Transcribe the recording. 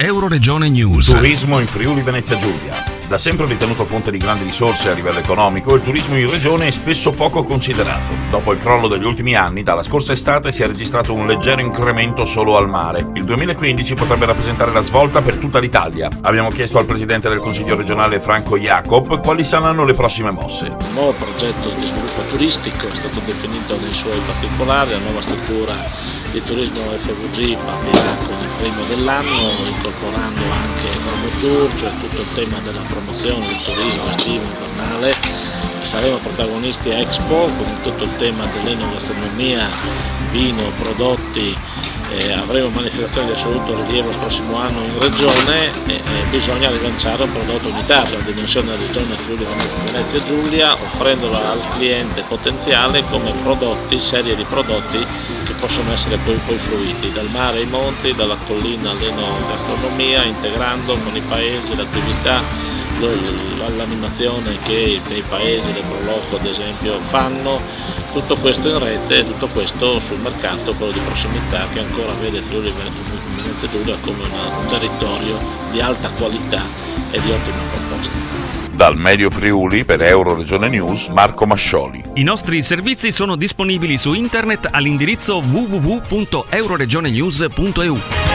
Euroregione News. Turismo in Friuli Venezia Giulia. Da sempre ritenuto fonte di grandi risorse a livello economico, il turismo in regione è spesso poco considerato. Dopo il crollo degli ultimi anni, dalla scorsa estate si è registrato un leggero incremento solo al mare. Il 2015 potrebbe rappresentare la svolta per tutta l'Italia. Abbiamo chiesto al presidente del Consiglio regionale Franco Jacob quali saranno le prossime mosse. Il nuovo progetto di sviluppo turistico è stato definito nei suoi particolari, la nuova struttura di turismo FVG partirà con il primo dell'anno, incorporando anche Promotour, cioè tutto il tema della promozione del turismo estivo invernale. Saremo protagonisti a Expo con tutto il tema dell'enogastronomia, vino, prodotti. Avremo manifestazioni di assoluto rilievo il prossimo anno in regione e bisogna rilanciare un prodotto unitario a dimensione della regione Friuli Venezia Giulia, offrendolo al cliente potenziale come prodotti, serie di prodotti che possono essere poi fruiti dal mare ai monti, dalla collina all'enogastronomia, integrando con i paesi l'attività, l'animazione che i paesi del Proloco ad esempio fanno, tutto questo in rete e tutto questo sul mercato, quello di prossimità, che ancora vede Friuli Venezia Giulia come un territorio di alta qualità e di ottime proposte. Dal Medio Friuli per Euroregione News, Marco Mascioli. I nostri servizi sono disponibili su internet all'indirizzo www.euroregionenews.eu.